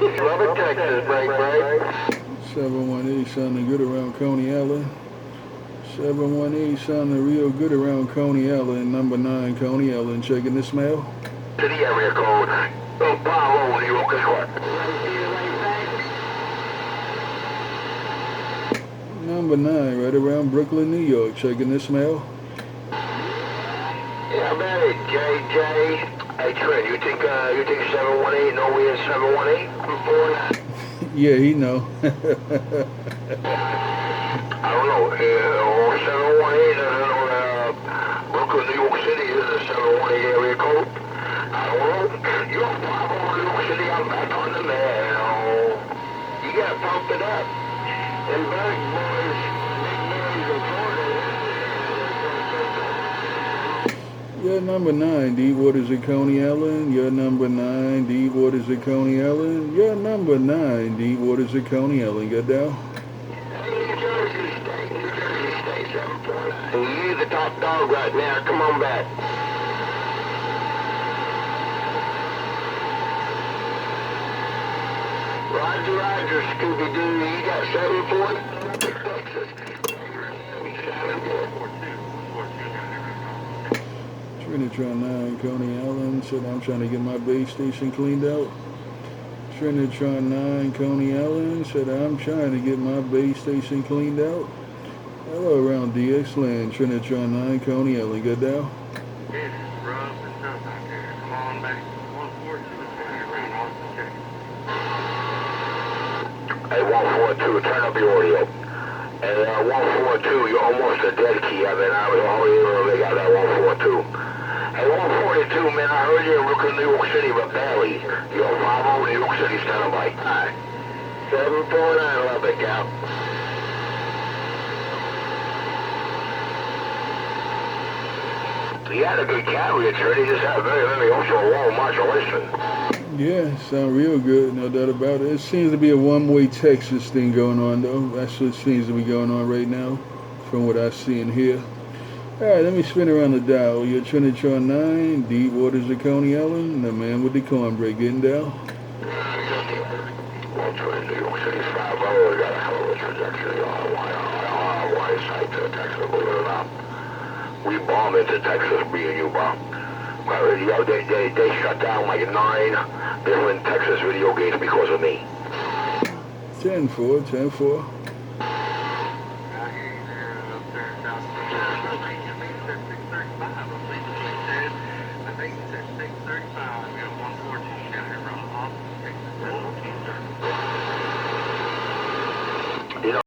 Lubbock, Texas, break. 718 sounding good around Coney Island. 718 sounding real good around Coney Island. Number 9, Coney Island. Checking the smell. To the area code. Bravo, New York is what? Number 9, right around Brooklyn, New York. Checking the smell. Yeah, man, JJ. Hey, Trent, you think 718 know we in 718? I'm 49. Yeah, he know. I don't know. 718 doesn't know Brooklyn, New York City is a 718 area code. I don't know. You're Bravo, New York City. I'm back on the mail. You gotta pump it up. And big boys in Florida. You're number 9, Deep Waters at Coney Island. You're number 9, Deep Waters at Coney Island. You're number 9, Deep Waters at Coney Island. Get down. New Jersey State, 749. You're the top dog right now. Come on back. Roger, Scooby-Doo. You got 740? Texas. Trinitron9, Coney Island. Said I'm trying to get my base station cleaned out. Trinitron9, Coney Island. Said I'm trying to get my base station cleaned out. Hello around DX land. Trinitron9, Coney Island. Good down. It's rough and tough out there. Come on back. 142 around Austin, Texas. Hey, 142, turn up your audio. And 142, you're almost a dead key. I mean, I was already a little bit out that 142. Hey, 142, man, I heard you in Brooklyn, New York City, but barely. You're Bravo, New York City, standing by. Alright. 749, Lubbock out. He had a good carrier, Trent. He just had a very also long modulation. Yeah, sound real good, no doubt about it. It seems to be a one-way Texas thing going on, though. That's what seems to be going on right now, from what I see and hear. All right, let me spin around the dial. Your Trinitron9, Deep Waters of Coney Island, the man with the cornbread getting down. 120, New York City, 5 we got a hell of a trajectory on Hawaii side to Texas, believe it or not. We bomb into Texas, me and you, Bob. Well, you know, they shut down like 9 different Texas video games because of me. 10-4, 10-4. I hear you there up there in South Carolina. I think it said 635. I think it said 635. We got 142 down here from Austin, Texas.